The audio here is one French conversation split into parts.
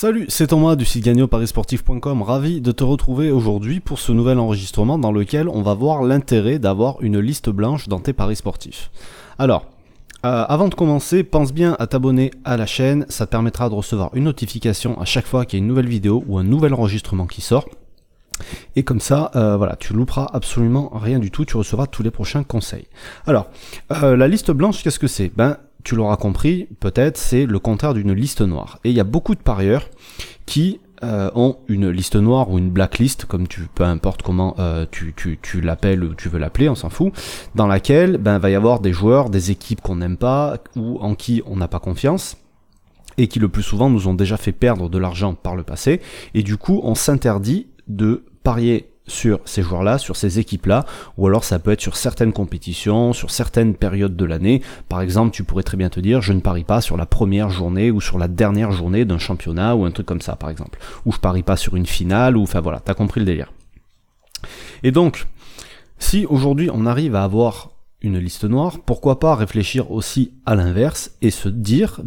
Salut, c'est Thomas du site gagnoparisportif.com, ravi de te retrouver aujourd'hui pour ce nouvel enregistrement dans lequel on va voir l'intérêt d'avoir une liste blanche dans tes paris sportifs. Alors, avant de commencer, pense bien à t'abonner à la chaîne, ça te permettra de recevoir une notification à chaque fois qu'il y a une nouvelle vidéo ou un nouvel enregistrement qui sort. Et comme ça, tu louperas absolument rien du tout, tu recevras tous les prochains conseils. Alors, la liste blanche, qu'est-ce que c'est ? Tu l'auras compris, peut-être, c'est le contraire d'une liste noire. Et il y a beaucoup de parieurs qui ont une liste noire ou une blacklist, peu importe comment tu l'appelles ou tu veux l'appeler, on s'en fout, dans laquelle va y avoir des joueurs, des équipes qu'on n'aime pas ou en qui on n'a pas confiance, et qui le plus souvent nous ont déjà fait perdre de l'argent par le passé, et du coup on s'interdit de parier sur ces joueurs-là, sur ces équipes-là, ou alors ça peut être sur certaines compétitions, sur certaines périodes de l'année. Par exemple, tu pourrais très bien te dire, je ne parie pas sur la première journée ou sur la dernière journée d'un championnat ou un truc comme ça, par exemple. Ou je parie pas sur une finale, ou enfin voilà, t'as compris le délire. Et donc, si aujourd'hui on arrive à avoir une liste noire, pourquoi pas réfléchir aussi à l'inverse et se dire,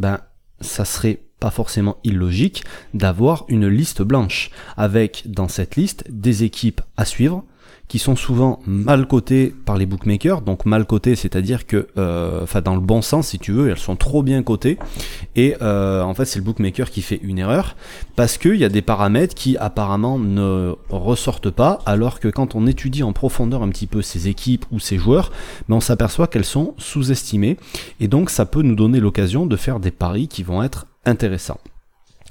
ça serait pas forcément illogique d'avoir une liste blanche avec dans cette liste des équipes à suivre qui sont souvent mal cotées par les bookmakers, donc mal cotées c'est-à-dire que dans le bon sens si tu veux, elles sont trop bien cotées et en fait c'est le bookmaker qui fait une erreur parce qu'il y a des paramètres qui apparemment ne ressortent pas, alors que quand on étudie en profondeur un petit peu ces équipes ou ces joueurs, on s'aperçoit qu'elles sont sous-estimées et donc ça peut nous donner l'occasion de faire des paris qui vont être intéressant.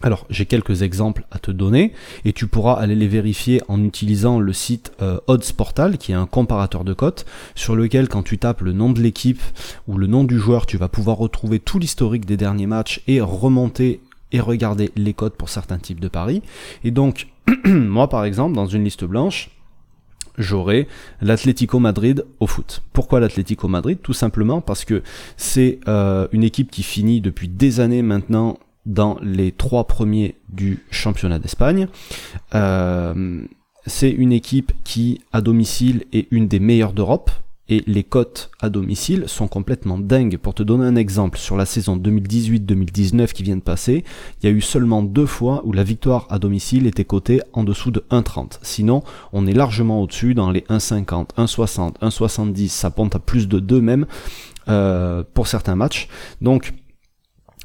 Alors, j'ai quelques exemples à te donner et tu pourras aller les vérifier en utilisant le site Odds Portal qui est un comparateur de cotes sur lequel quand tu tapes le nom de l'équipe ou le nom du joueur, tu vas pouvoir retrouver tout l'historique des derniers matchs et remonter et regarder les cotes pour certains types de paris. Et donc, moi par exemple, dans une liste blanche, j'aurai l'Atlético Madrid au foot. Pourquoi l'Atlético Madrid ? Tout simplement parce que c'est une équipe qui finit depuis des années maintenant dans les 3 premiers du championnat d'Espagne. C'est une équipe qui, à domicile, est une des meilleures d'Europe. Et les cotes à domicile sont complètement dingues. Pour te donner un exemple, sur la saison 2018-2019 qui vient de passer, il y a eu seulement 2 fois où la victoire à domicile était cotée en dessous de 1,30. Sinon, on est largement au-dessus dans les 1,50, 1,60, 1,70, ça monte à plus de 2 même pour certains matchs. Donc,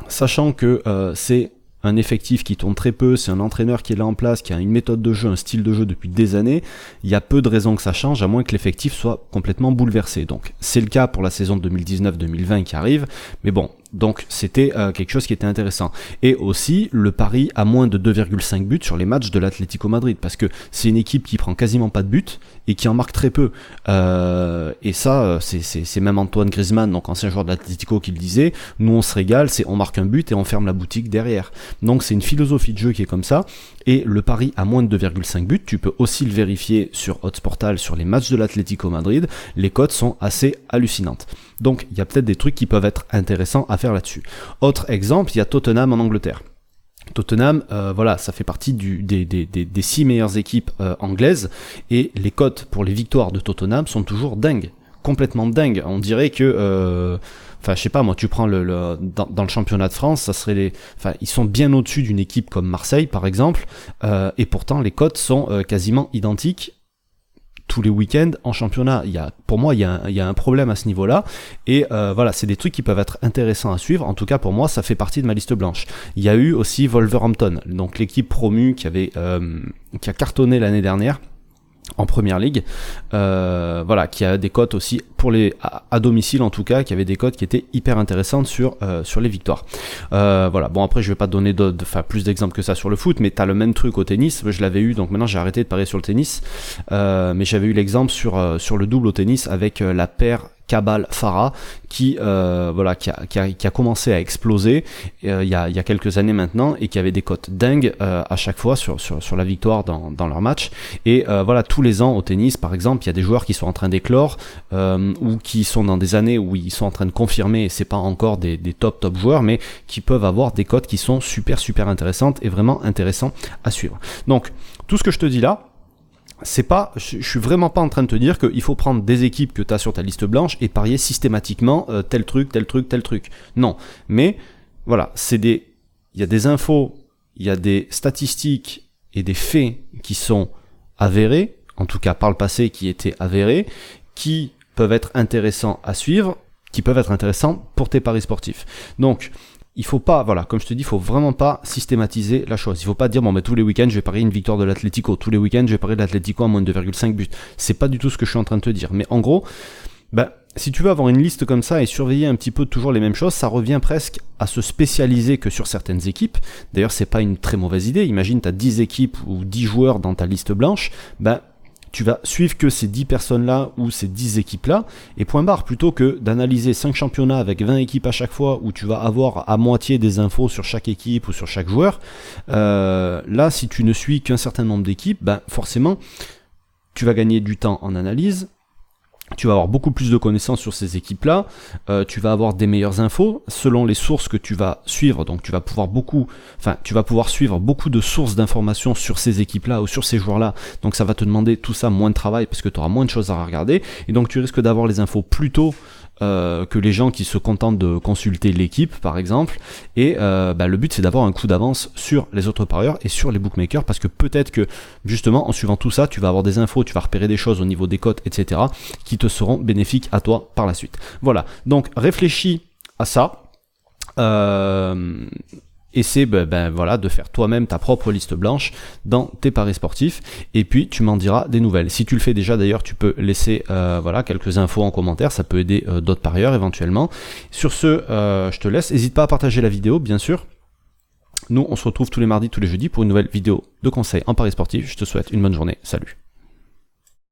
sachant que c'est un effectif qui tourne très peu, c'est un entraîneur qui est là en place, qui a une méthode de jeu, un style de jeu depuis des années, il y a peu de raisons que ça change, à moins que l'effectif soit complètement bouleversé. Donc c'est le cas pour la saison 2019-2020 qui arrive, mais bon, donc c'était quelque chose qui était intéressant. Et aussi le pari à moins de 2,5 buts sur les matchs de l'Atlético Madrid, parce que c'est une équipe qui prend quasiment pas de buts et qui en marque très peu. Et ça, c'est même Antoine Griezmann, donc ancien joueur de l'Atlético, qui le disait, nous on se régale, c'est on marque un but et on ferme la boutique derrière. Donc c'est une philosophie de jeu qui est comme ça, et le pari à moins de 2,5 buts, tu peux aussi le vérifier sur Odds Portal sur les matchs de l'Atlético Madrid, les cotes sont assez hallucinantes. Donc il y a peut-être des trucs qui peuvent être intéressants à faire là-dessus. Autre exemple, il y a Tottenham en Angleterre. Tottenham, ça fait partie des 6 meilleures équipes anglaises, et les cotes pour les victoires de Tottenham sont toujours dingues, complètement dingues. On dirait que je sais pas, moi, tu prends dans le championnat de France, ça serait ils sont bien au-dessus d'une équipe comme Marseille, par exemple, et pourtant les cotes sont quasiment identiques tous les week-ends en championnat. Pour moi, il y a un problème à ce niveau-là, et c'est des trucs qui peuvent être intéressants à suivre. En tout cas, pour moi, ça fait partie de ma liste blanche. Il y a eu aussi Wolverhampton, donc l'équipe promue qui a cartonné l'année dernière en première ligue, qui a des cotes aussi à domicile en tout cas, qui avait des cotes qui étaient hyper intéressantes sur les victoires. Après je vais pas te donner plus d'exemples que ça sur le foot, mais t'as le même truc au tennis. Je l'avais eu, donc maintenant j'ai arrêté de parier sur le tennis, mais j'avais eu l'exemple sur le double au tennis avec la paire Cabal-Farah qui a commencé à exploser il y a quelques années maintenant, et qui avait des cotes dingues à chaque fois sur la victoire dans leur match. Et tous les ans au tennis par exemple, il y a des joueurs qui sont en train d'éclore ou qui sont dans des années où ils sont en train de confirmer, et c'est pas encore des top joueurs, mais qui peuvent avoir des cotes qui sont super intéressantes et vraiment intéressants à suivre. Donc tout ce que je te dis là, je suis vraiment pas en train de te dire qu'il faut prendre des équipes que tu as sur ta liste blanche et parier systématiquement tel truc. Non, mais il y a des infos, il y a des statistiques et des faits qui sont avérés, en tout cas par le passé qui étaient avérés, qui peuvent être intéressants à suivre, qui peuvent être intéressants pour tes paris sportifs. Donc, il faut pas, voilà, comme je te dis, il faut vraiment pas systématiser la chose. Il faut pas dire, bon, mais tous les week-ends, je vais parier une victoire de l'Atlético. Tous les week-ends, je vais parier de l'Atlético à moins de 2,5 buts. C'est pas du tout ce que je suis en train de te dire. Mais en gros, si tu veux avoir une liste comme ça et surveiller un petit peu toujours les mêmes choses, ça revient presque à se spécialiser que sur certaines équipes. D'ailleurs, c'est pas une très mauvaise idée. Imagine, tu as 10 équipes ou 10 joueurs dans ta liste blanche. Tu vas suivre que ces 10 personnes-là ou ces 10 équipes-là, et point barre, plutôt que d'analyser 5 championnats avec 20 équipes à chaque fois, où tu vas avoir à moitié des infos sur chaque équipe ou sur chaque joueur. Là, si tu ne suis qu'un certain nombre d'équipes, forcément, tu vas gagner du temps en analyse, tu vas avoir beaucoup plus de connaissances sur ces équipes-là, tu vas avoir des meilleures infos selon les sources que tu vas suivre, donc tu vas pouvoir suivre beaucoup de sources d'informations sur ces équipes-là ou sur ces joueurs-là, donc ça va te demander tout ça moins de travail parce que tu auras moins de choses à regarder, et donc tu risques d'avoir les infos plus tôt que les gens qui se contentent de consulter l'équipe par exemple, et le but c'est d'avoir un coup d'avance sur les autres parieurs et sur les bookmakers, parce que peut-être que justement en suivant tout ça tu vas avoir des infos, tu vas repérer des choses au niveau des cotes, etc., qui te seront bénéfiques à toi par la suite. Voilà, donc réfléchis à ça, essaie de faire toi-même ta propre liste blanche dans tes paris sportifs, et puis tu m'en diras des nouvelles. Si tu le fais déjà d'ailleurs, tu peux laisser quelques infos en commentaire, ça peut aider d'autres parieurs éventuellement. Sur ce, je te laisse, n'hésite pas à partager la vidéo bien sûr. Nous on se retrouve tous les mardis, tous les jeudis pour une nouvelle vidéo de conseils en paris sportifs. Je te souhaite une bonne journée, salut.